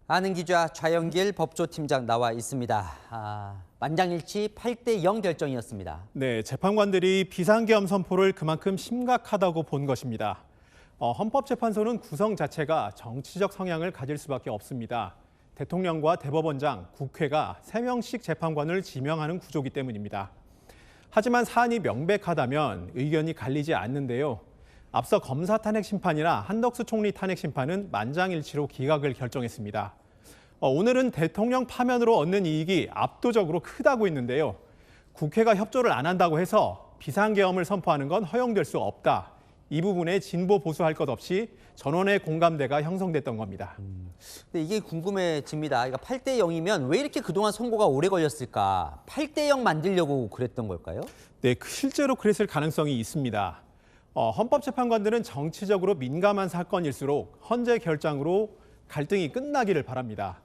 아는 기자 좌영길 법조팀장 나와 있습니다. 만장일치 8대0 결정이었습니다. 네, 재판관들이 비상계엄 선포를 그만큼 심각하다고 본 것입니다. 헌법재판소는 구성 자체가 정치적 성향을 가질 수밖에 없습니다. 대통령과 대법원장, 국회가 3명씩 재판관을 지명하는 구조이기 때문입니다. 하지만 사안이 명백하다면 의견이 갈리지 않는데요. 앞서 검사 탄핵 심판이나 한덕수 총리 탄핵 심판은 만장일치로 기각을 결정했습니다. 오늘은 대통령 파면으로 얻는 이익이 압도적으로 크다고 했는데요. 국회가 협조를 안 한다고 해서 비상계엄을 선포하는 건 허용될 수 없다. 이 부분에 진보 보수할 것 없이 전원의 공감대가 형성됐던 겁니다. 근데 이게 궁금해집니다. 그러니까 8대0이면 왜 이렇게 그동안 선고가 오래 걸렸을까? 8대0 만들려고 그랬던 걸까요? 네, 실제로 그랬을 가능성이 있습니다. 헌법재판관들은 정치적으로 민감한 사건일수록 헌재 결정으로 갈등이 끝나기를 바랍니다.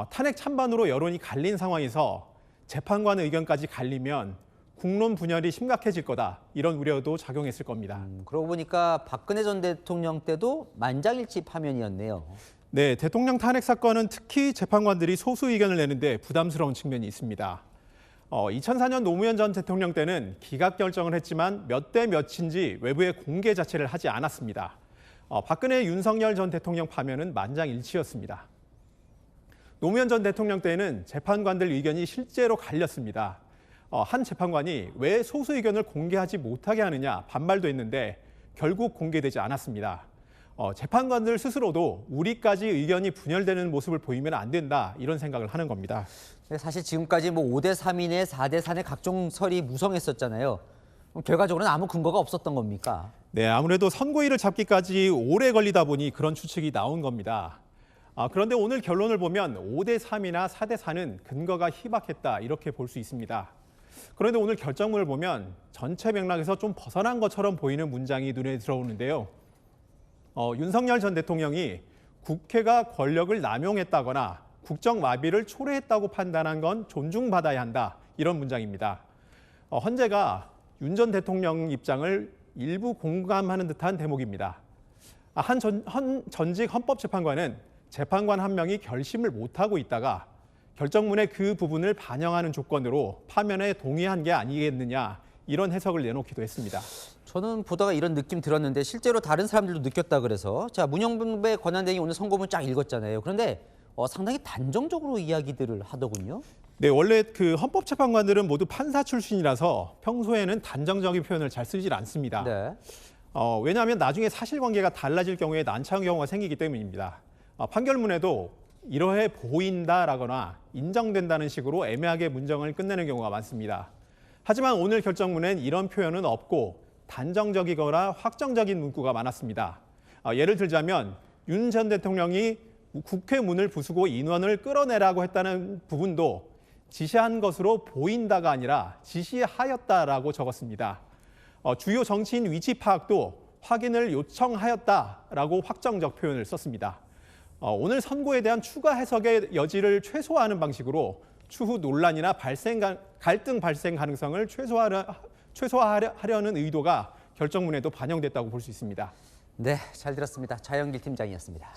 탄핵 찬반으로 여론이 갈린 상황에서 재판관 의견까지 갈리면 국론 분열이 심각해질 거다. 이런 우려도 작용했을 겁니다. 그러고 보니까 박근혜 전 대통령 때도 만장일치 파면이었네요. 네, 대통령 탄핵 사건은 특히 재판관들이 소수 의견을 내는데 부담스러운 측면이 있습니다. 2004년 노무현 전 대통령 때는 기각 결정을 했지만 몇 대 몇인지 외부에 공개 자체를 하지 않았습니다. 박근혜 윤석열 전 대통령 파면은 만장일치였습니다. 노무현 전 대통령 때에는 재판관들 의견이 실제로 갈렸습니다. 한 재판관이 왜 소수 의견을 공개하지 못하게 하느냐 반발도 했는데 결국 공개되지 않았습니다. 재판관들 스스로도 우리까지 의견이 분열되는 모습을 보이면 안 된다 이런 생각을 하는 겁니다. 사실 지금까지 5대3이네 4대4네 각종 설이 무성했었잖아요. 그럼 결과적으로는 아무 근거가 없었던 겁니까? 네, 아무래도 선고일을 잡기까지 오래 걸리다 보니 그런 추측이 나온 겁니다. 그런데 오늘 결론을 보면 5대3이나 4대4는 근거가 희박했다 이렇게 볼 수 있습니다. 그런데 오늘 결정문을 보면 전체 맥락에서 좀 벗어난 것처럼 보이는 문장이 눈에 들어오는데요. 윤석열 전 대통령이 국회가 권력을 남용했다거나 국정마비를 초래했다고 판단한 건 존중받아야 한다. 이런 문장입니다. 헌재가 윤 전 대통령 입장을 일부 공감하는 듯한 대목입니다. 한 전직 헌법재판관은 재판관 한 명이 결심을 못하고 있다가 결정문에 그 부분을 반영하는 조건으로 파면에 동의한 게 아니겠느냐 이런 해석을 내놓기도 했습니다. 저는 보다가 이런 느낌 들었는데 실제로 다른 사람들도 느꼈다 그래서 문영배 권한대행이 오늘 선고문 쫙 읽었잖아요. 그런데 상당히 단정적으로 이야기들을 하더군요. 네, 원래 그 헌법재판관들은 모두 판사 출신이라서 평소에는 단정적인 표현을 잘 쓰질 않습니다. 네. 왜냐하면 나중에 사실관계가 달라질 경우에 난처한 경우가 생기기 때문입니다. 판결문에도 이러해 보인다라거나 인정된다는 식으로 애매하게 문정을 끝내는 경우가 많습니다. 하지만 오늘 결정문엔 이런 표현은 없고 단정적이거나 확정적인 문구가 많았습니다. 예를 들자면 윤 전 대통령이 국회 문을 부수고 인원을 끌어내라고 했다는 부분도 지시한 것으로 보인다가 아니라 지시하였다라고 적었습니다. 주요 정치인 위치 파악도 확인을 요청하였다라고 확정적 표현을 썼습니다. 오늘 선고에 대한 추가 해석의 여지를 최소화하는 방식으로 추후 논란이나 갈등 발생 가능성을 최소화하려는 의도가 결정문에도 반영됐다고 볼 수 있습니다. 네, 잘 들었습니다. 좌영길 팀장이었습니다.